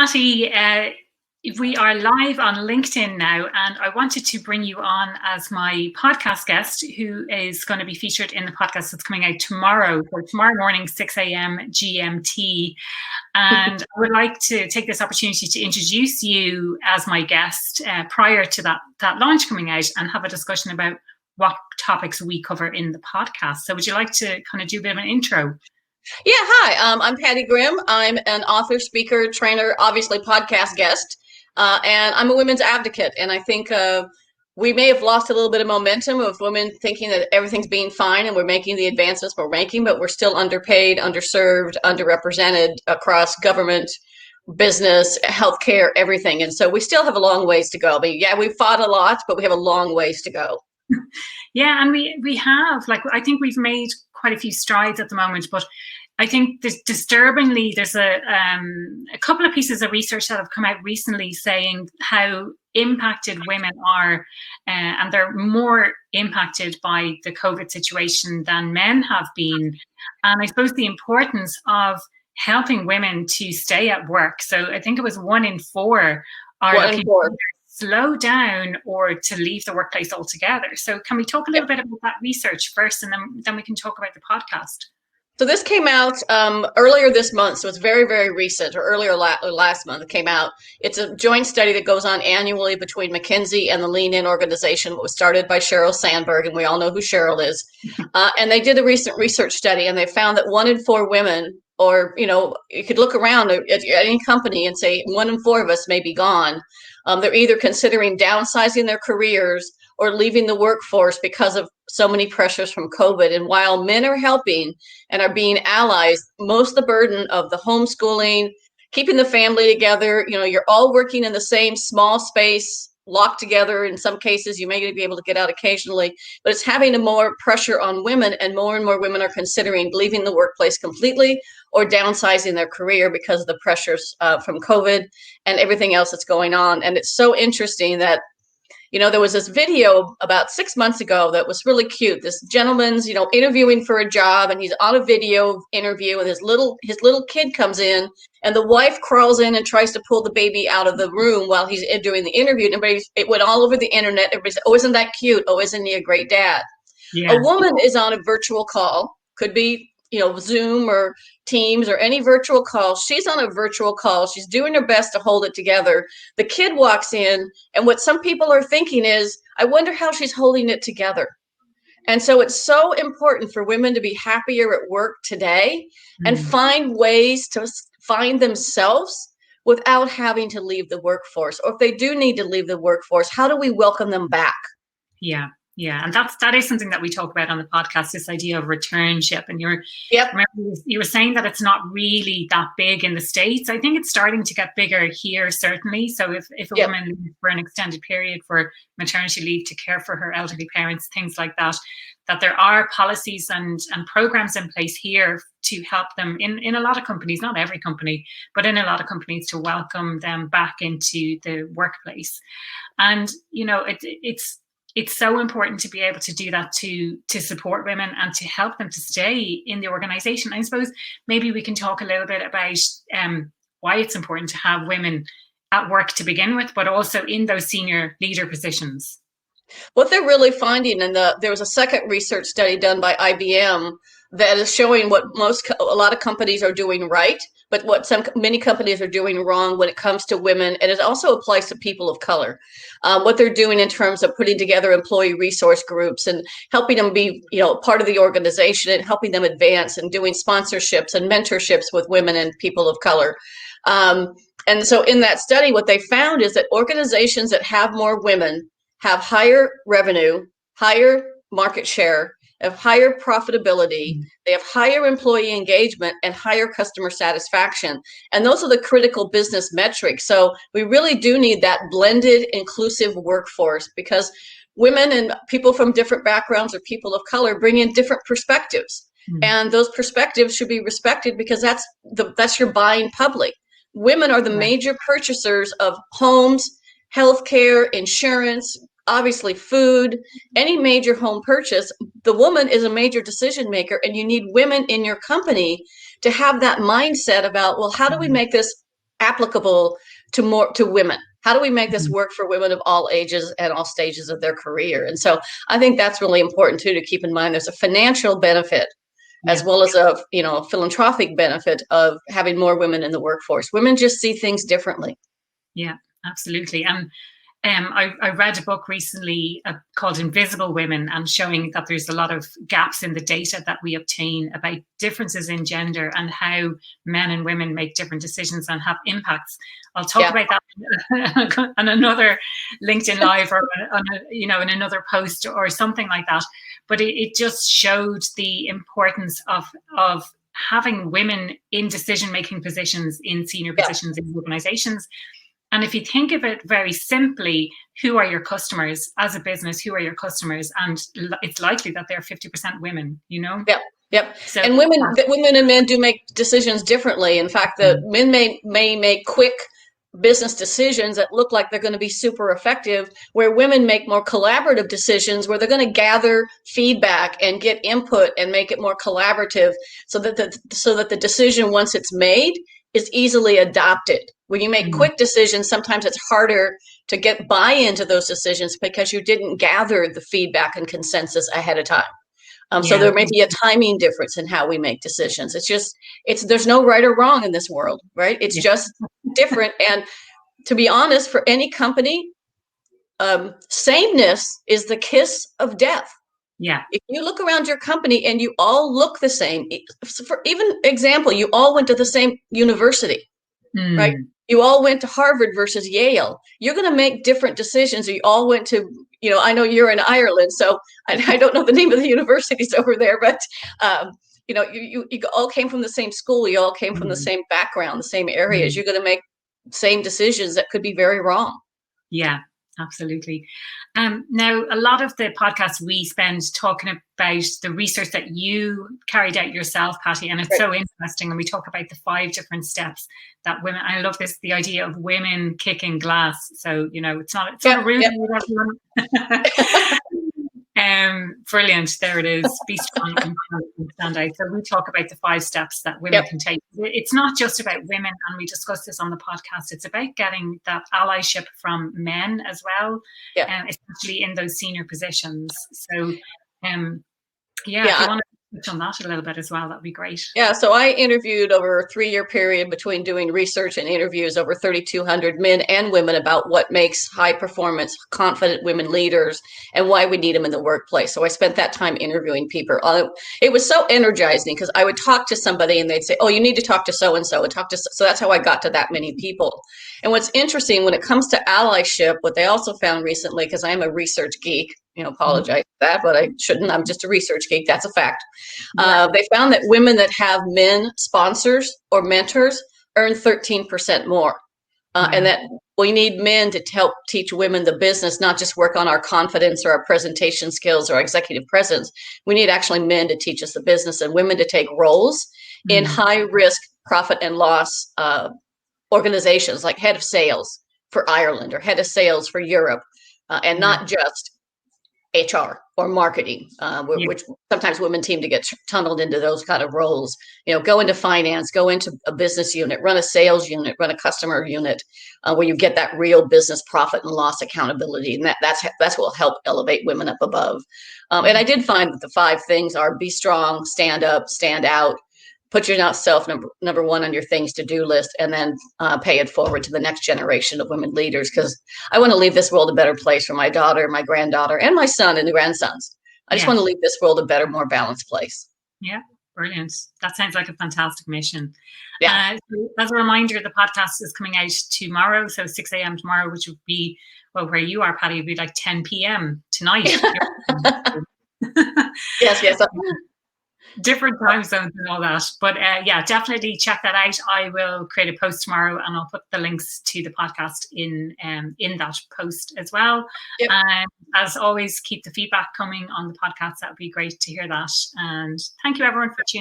Pattie, we are live on LinkedIn now, and I wanted to bring you on as my podcast guest, who is going to be featured in the podcast that's coming out tomorrow, or tomorrow morning, 6 a.m. GMT. And I would like to take this opportunity to introduce you as my guest prior to that launch coming out, and have a discussion about what topics we cover in the podcast. So would you like to kind of do a bit of an intro? Yeah, hi, I'm Pattie Grimm. I'm an author, speaker, trainer, obviously podcast guest, and I'm a women's advocate. And I think we may have lost a little bit of momentum of women thinking that everything's being fine and we're making the advancements we're making, but we're still underpaid, underserved, underrepresented across government, business, healthcare, everything. And so we still have a long ways to go. But yeah, we've fought a lot, but we have a long ways to go. Yeah, and we have, I think we've made quite a few strides at the moment, but I think disturbingly, there's a couple of pieces of research that have come out recently saying how impacted women are, and they're more impacted by the COVID situation than men have been. And I suppose the importance of helping women to stay at work. So I think it was 1 in 4 are looking to slow down or to leave the workplace altogether. So can we talk a little bit about that research first, and then we can talk about the podcast? So this came out earlier this month, so it's very, very recent, or earlier last month it came out. It's a joint study that goes on annually between McKinsey and the Lean In organization. It was started by Sheryl Sandberg, and we all know who Sheryl is. And they did a recent research study, and they found that 1 in 4 women, or, you could look around at any company and say 1 in 4 of us may be gone. They're either considering downsizing their careers or leaving the workforce because of so many pressures from COVID. And while men are helping and are being allies, most of the burden of the homeschooling, keeping the family together, you're all working in the same small space, locked together. In some cases, you may be able to get out occasionally, but it's having a more pressure on women, and more women are considering leaving the workplace completely or downsizing their career because of the pressures from COVID and everything else that's going on. And it's so interesting that there was this video about 6 months ago that was really cute. This gentleman's, interviewing for a job, and he's on a video interview, and his little kid comes in, and the wife crawls in and tries to pull the baby out of the room while he's doing the interview. And it went all over the internet. Everybody said, "Oh, isn't that cute? Oh, isn't he a great dad?" Yeah. A woman is on a virtual call, could be Zoom or Teams or any virtual call. She's on a virtual call. She's doing her best to hold it together. The kid walks in, and what some people are thinking is, I wonder how she's holding it together. And so it's so important for women to be happier at work today and find ways to find themselves without having to leave the workforce. Or if they do need to leave the workforce, how do we welcome them back? Yeah. Yeah, and that is something that we talk about on the podcast, this idea of returnship. And remember, you were saying that it's not really that big in the States. I think it's starting to get bigger here, certainly. So if a woman leaves for an extended period for maternity leave to care for her elderly parents, things like that there are policies and programs in place here to help them in a lot of companies, not every company, but in a lot of companies, to welcome them back into the workplace. And, it's so important to be able to do that to support women and to help them to stay in the organization. I suppose maybe we can talk a little bit about why it's important to have women at work to begin with, but also in those senior leader positions. What they're really finding, and there was a second research study done by IBM that is showing what a lot of companies are doing right, but what many companies are doing wrong when it comes to women, and it also applies to people of color. What they're doing in terms of putting together employee resource groups and helping them be, part of the organization, and helping them advance, and doing sponsorships and mentorships with women and people of color. And so in that study, what they found is that organizations that have more women have higher revenue, higher market share, have higher profitability, they have higher employee engagement, and higher customer satisfaction. And those are the critical business metrics. So we really do need that blended, inclusive workforce, because women and people from different backgrounds or people of color bring in different perspectives. And those perspectives should be respected, because that's your buying public. Women are the major purchasers of homes, healthcare, insurance, obviously food, any major home purchase. The woman is a major decision maker, and you need women in your company to have that mindset about, well, how do we make this applicable to women? How do we make this work for women of all ages and all stages of their career? And so I think that's really important too, to keep in mind. There's a financial benefit as well as a philanthropic benefit of having more women in the workforce. Women just see things differently. Yeah, absolutely. I read a book recently called Invisible Women, and showing that there's a lot of gaps in the data that we obtain about differences in gender and how men and women make different decisions and have impacts. I'll talk about that on another LinkedIn Live, or in another post or something like that. But it just showed the importance of having women in decision-making positions, in senior positions in organizations. And if you think of it very simply, who are your customers as a business? Who are your customers? And it's likely that they're 50% women, Yep. So, and women and men do make decisions differently. In fact, the men may make quick business decisions that look like they're going to be super effective, where women make more collaborative decisions, where they're going to gather feedback and get input and make it more collaborative, so that the decision, once it's made, is easily adopted. When you make quick decisions, sometimes it's harder to get buy-in to those decisions because you didn't gather the feedback and consensus ahead of time. So there may be a timing difference in how we make decisions. There's no right or wrong in this world, right? It's just different. And to be honest, for any company, sameness is the kiss of death. Yeah. If you look around your company and you all look the same, for even example, you all went to the same university, right? You all went to Harvard versus Yale. You're going to make different decisions. You all went to, I know you're in Ireland, so I don't know the name of the universities over there, but you all came from the same school. You all came from the same background, the same areas. You're going to make same decisions that could be very wrong. Yeah, absolutely. Now, a lot of the podcasts we spend talking about the research that you carried out yourself, Pattie, and it's so interesting. And we talk about the 5 different steps that women. I love the idea of women kicking glass. So it's not a room with everyone. Brilliant. There it is. Be strong and stand out. So we talk about the 5 steps that women can take. It's not just about women, and we discussed this on the podcast. It's about getting that allyship from men as well, especially in those senior positions. So, if you want to touch on that a little bit as well, that'd be great. Yeah, so I interviewed over a 3-year period between doing research and interviews over 3,200 men and women about what makes high performance, confident women leaders and why we need them in the workplace. So I spent that time interviewing people. It was so energizing because I would talk to somebody and they'd say, "Oh, you need to talk to so-and-so," and so that's how I got to that many people. And what's interesting when it comes to allyship, what they also found recently, because I am a research geek, apologize for that, but I shouldn't. I'm just a research geek. That's a fact. They found that women that have men sponsors or mentors earn 13% more. And that we need men to help teach women the business, not just work on our confidence or our presentation skills or executive presence. We need actually men to teach us the business, and women to take roles in high risk profit and loss organizations, like head of sales for Ireland or head of sales for Europe, and not just HR or marketing, which sometimes women seem to get tunneled into those kind of roles. Go into finance, go into a business unit, run a sales unit, run a customer unit, where you get that real business profit and loss accountability, and that's what will help elevate women up above. And I did find that the 5 things are: be strong, stand up, stand out, put yourself number 1 on your things to do list, and then pay it forward to the next generation of women leaders. Because I want to leave this world a better place for my daughter, my granddaughter, and my son and the grandsons. I just want to leave this world a better, more balanced place. Yeah, brilliant. That sounds like a fantastic mission. Yeah. So as a reminder, the podcast is coming out tomorrow, so 6 a.m. tomorrow, which would be, well, where you are, Pattie, would be like 10 p.m. tonight. Yes. Different time zones and all that, but definitely check that out. I will create a post tomorrow, and I'll put the links to the podcast in that post as well. And as always, keep the feedback coming on the podcast. That would be great to hear that. And thank you everyone for tuning in.